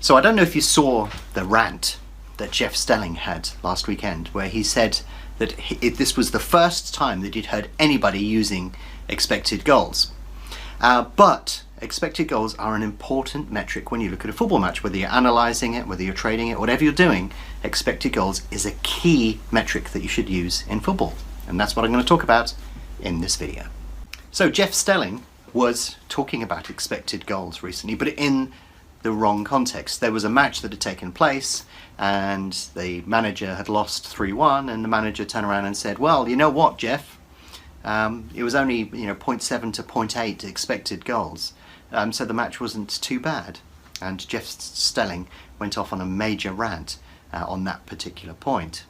So I don't know if you saw the rant that Jeff Stelling had last weekend, where he said that this was the first time that he'd heard anybody using expected goals. But expected goals are an important metric when you look at a football match, whether you're analysing it, whether you're trading it, whatever you're doing. Expected goals is a key metric that you should use in football. And that's what I'm going to talk about in this video. So Jeff Stelling was talking about expected goals recently, but in the wrong context. There was a match that had taken place and the manager had lost 3-1, and the manager turned around and said, well, you know what, Jeff, it was only 0.7 to 0.8 expected goals, so the match wasn't too bad. And Jeff Stelling went off on a major rant on that particular point.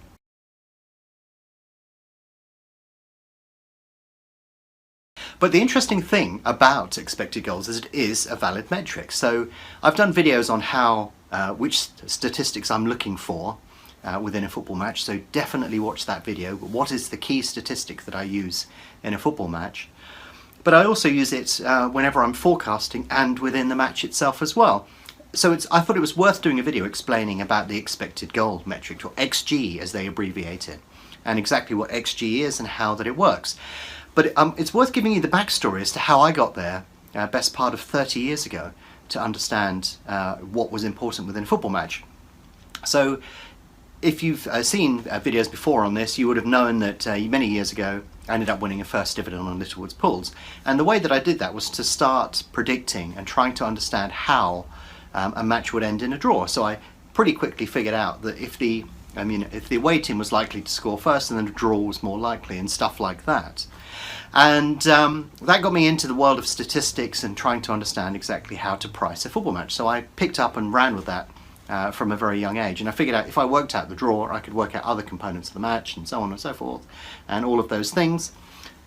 But the interesting thing about expected goals is it is a valid metric. So I've done videos on how which statistics I'm looking for within a football match, so definitely watch that video. What is the key statistic that I use in a football match? But I also use it whenever I'm forecasting and within the match itself as well. So I thought it was worth doing a video explaining about the expected goal metric, or XG as they abbreviate it, and exactly what XG is and how that it works. But it's worth giving you the backstory as to how I got there, best part of 30 years ago, to understand what was important within a football match. So if you've seen videos before on this, you would have known that many years ago I ended up winning a first dividend on Littlewoods Pools. And the way that I did that was to start predicting and trying to understand how a match would end in a draw. So I pretty quickly figured out that if the away team was likely to score first, and then a draw was more likely, and stuff like that. And that got me into the world of statistics and trying to understand exactly how to price a football match. So I picked up and ran with that from a very young age, and I figured out if I worked out the draw, I could work out other components of the match and so on and so forth, and all of those things.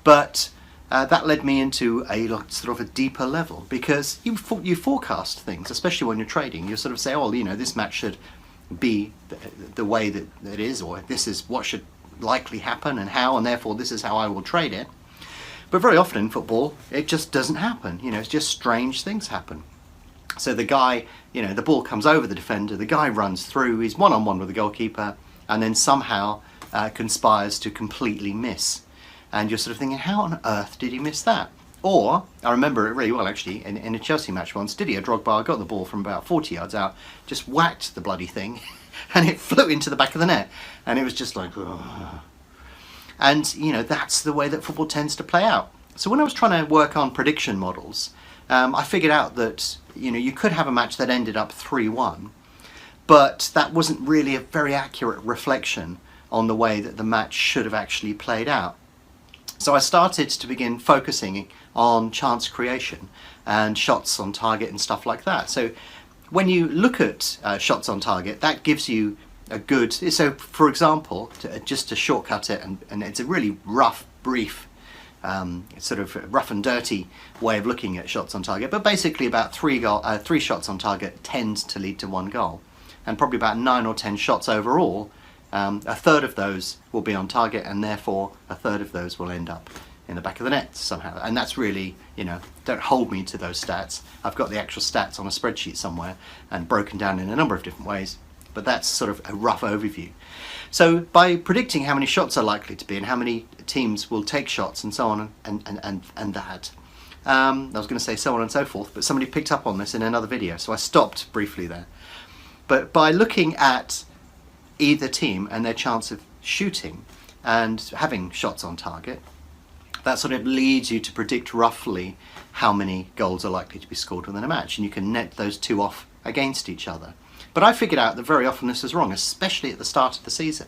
But that led me into a sort of a deeper level, because you forecast things, especially when you're trading. You sort of say, oh, this match should be the way that it is, or this is what should likely happen and how, and therefore this is how I will trade it. But very often in football, it just doesn't happen. It's just strange things happen. So the guy, the ball comes over the defender, the guy runs through, he's one-on-one with the goalkeeper, and then somehow conspires to completely miss. And you're sort of thinking, how on earth did he miss that? Or, I remember it really well actually, in a Chelsea match once, Didier Drogba got the ball from about 40 yards out, just whacked the bloody thing, and it flew into the back of the net. And it was just like, ugh. And, that's the way that football tends to play out. So when I was trying to work on prediction models, I figured out that, you could have a match that ended up 3-1, but that wasn't really a very accurate reflection on the way that the match should have actually played out. So I started to begin focusing on chance creation and shots on target and stuff like that. So when you look at shots on target, that gives you a good, so for example, just to shortcut it, and it's a really rough, brief, sort of rough and dirty way of looking at shots on target, but basically about three shots on target tend to lead to one goal, and probably about 9 or 10 shots overall, a third of those will be on target, and therefore a third of those will end up in the back of the net somehow. And that's really, don't hold me to those stats. I've got the actual stats on a spreadsheet somewhere and broken down in a number of different ways. But that's sort of a rough overview. So by predicting how many shots are likely to be and how many teams will take shots and so on and that, I was going to say so on and so forth, but somebody picked up on this in another video, so I stopped briefly there. But by looking at either team and their chance of shooting and having shots on target, that sort of leads you to predict roughly how many goals are likely to be scored within a match, and you can net those two off against each other. But I figured out that very often this is wrong, especially at the start of the season,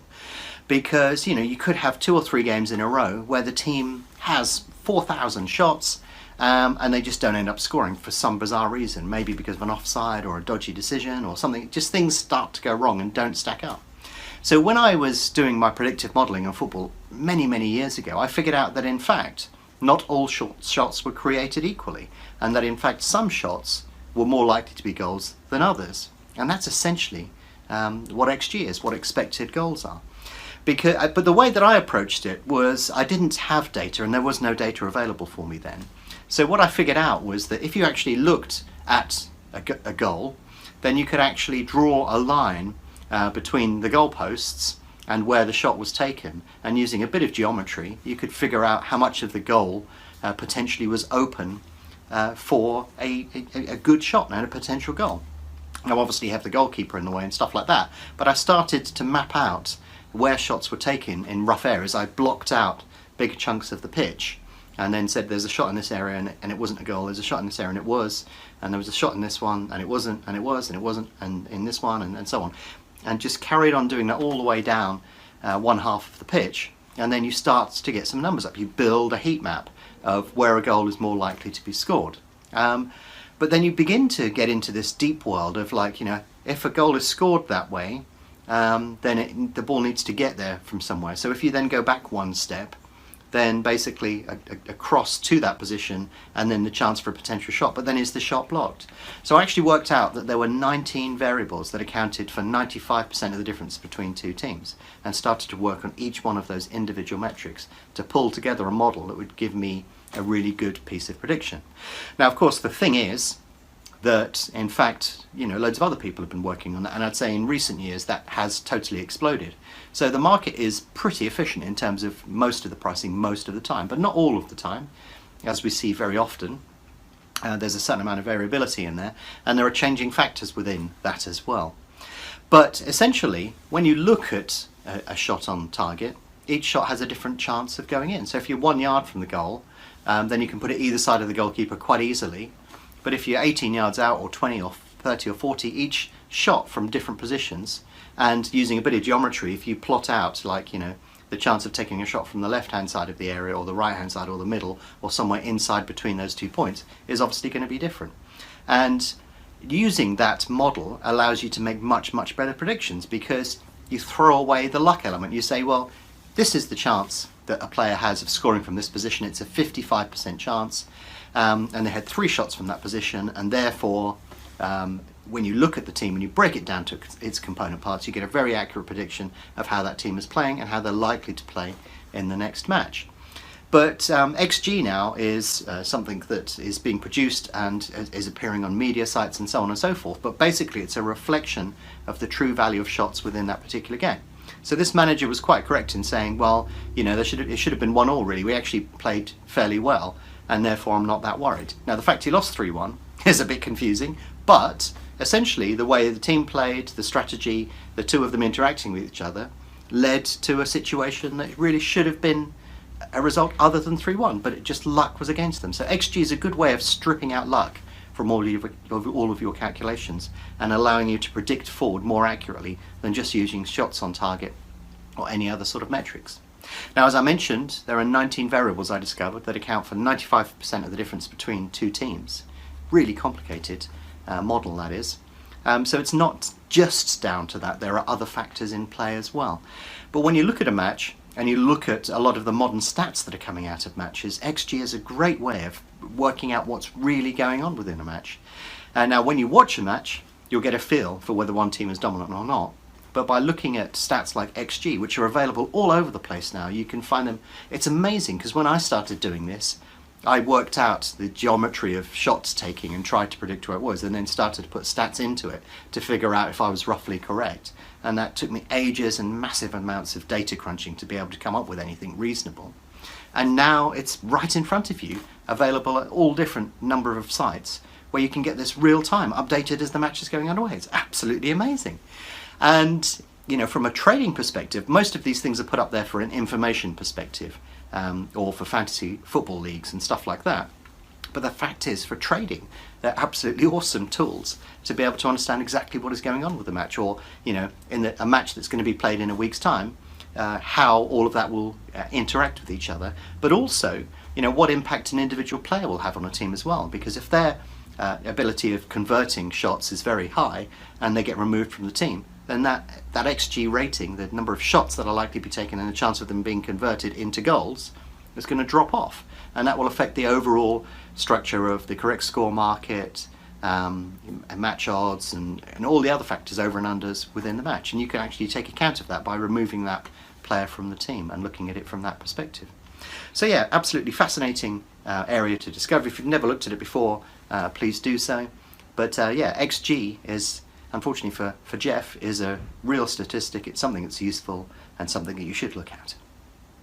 because you could have 2 or 3 games in a row where the team has 4,000 shots and they just don't end up scoring for some bizarre reason, maybe because of an offside or a dodgy decision or something. Just things start to go wrong and don't stack up. So when I was doing my predictive modelling of football many years ago, I figured out that in fact not all shots were created equally, and that in fact some shots were more likely to be goals than others. And that's essentially what XG is, what expected goals are. But the way that I approached it was I didn't have data, and there was no data available for me then. So what I figured out was that if you actually looked at a goal, then you could actually draw a line between the goalposts and where the shot was taken, and using a bit of geometry you could figure out how much of the goal potentially was open for a good shot and a potential goal. Now obviously you have the goalkeeper in the way and stuff like that, but I started to map out where shots were taken in rough areas. I blocked out big chunks of the pitch and then said there's a shot in this area and it wasn't a goal, there's a shot in this area and it was, and there was a shot in this one and it wasn't, and it was, and it wasn't, and in this one, and so on. And just carried on doing that all the way down one half of the pitch, and then you start to get some numbers up. You build a heat map of where a goal is more likely to be scored. But then you begin to get into this deep world of, like, you know, if a goal is scored that way, then the ball needs to get there from somewhere. So if you then go back one step, then basically a cross to that position and then the chance for a potential shot, but then is the shot blocked? So I actually worked out that there were 19 variables that accounted for 95% of the difference between two teams, and started to work on each one of those individual metrics to pull together a model that would give me a really good piece of prediction. Now of course the thing is that, in fact, you know, loads of other people have been working on that, and I'd say in recent years that has totally exploded. So the market is pretty efficient in terms of most of the pricing most of the time, but not all of the time, as we see very often. There's a certain amount of variability in there, and there are changing factors within that as well. But essentially, when you look at a shot on target, each shot has a different chance of going in. So if you're 1 yard from the goal, then you can put it either side of the goalkeeper quite easily. But if you're 18 yards out, or 20 or 30 or 40, each shot from different positions, and using a bit of geometry, if you plot out, like, you know, the chance of taking a shot from the left-hand side of the area, or the right-hand side, or the middle, or somewhere inside between those 2 points, is obviously going to be different. And using that model allows you to make much, much better predictions, because you throw away the luck element. You say, well, this is the chance that a player has of scoring from this position. It's a 55% chance. And they had 3 shots from that position, and therefore when you look at the team and you break it down to its component parts, you get a very accurate prediction of how that team is playing and how they're likely to play in the next match. But XG now is something that is being produced and is appearing on media sites and so on and so forth, but basically it's a reflection of the true value of shots within that particular game. So this manager was quite correct in saying, well, you know, it should have been 1-1 really. We actually played fairly well, and therefore I'm not that worried. Now the fact he lost 3-1 is a bit confusing, but essentially the way the team played, the strategy, the two of them interacting with each other, led to a situation that really should have been a result other than 3-1, but it just luck was against them. So XG is a good way of stripping out luck from all of your calculations and allowing you to predict forward more accurately than just using shots on target or any other sort of metrics. Now, as I mentioned, there are 19 variables I discovered that account for 95% of the difference between two teams. Really complicated model, that is. So it's not just down to that, there are other factors in play as well. But when you look at a match and you look at a lot of the modern stats that are coming out of matches, XG is a great way of working out what's really going on within a match. Now when you watch a match, you'll get a feel for whether one team is dominant or not. But by looking at stats like XG, which are available all over the place now, you can find them. It's amazing, because when I started doing this, I worked out the geometry of shots taking and tried to predict where it was, and then started to put stats into it to figure out if I was roughly correct. And that took me ages and massive amounts of data crunching to be able to come up with anything reasonable. And now it's right in front of you, available at all different number of sites, where you can get this real time, updated as the match is going underway. It's absolutely amazing. And, you know, from a trading perspective, most of these things are put up there for an information perspective, or for fantasy football leagues and stuff like that. But the fact is, for trading, they're absolutely awesome tools to be able to understand exactly what is going on with the match, or, you know, in a match that's going to be played in a week's time, how all of that will interact with each other, but also, you know, what impact an individual player will have on a team as well. Because if their ability of converting shots is very high and they get removed from the team, then that XG rating, the number of shots that are likely to be taken and the chance of them being converted into goals, is going to drop off. And that will affect the overall structure of the correct score market, match odds, and all the other factors, over and unders within the match. And you can actually take account of that by removing that player from the team and looking at it from that perspective. So yeah, absolutely fascinating area to discover. If you've never looked at it before, please do so. But yeah, XG is unfortunately for Jeff, is a real statistic. It's something that's useful and something that you should look at.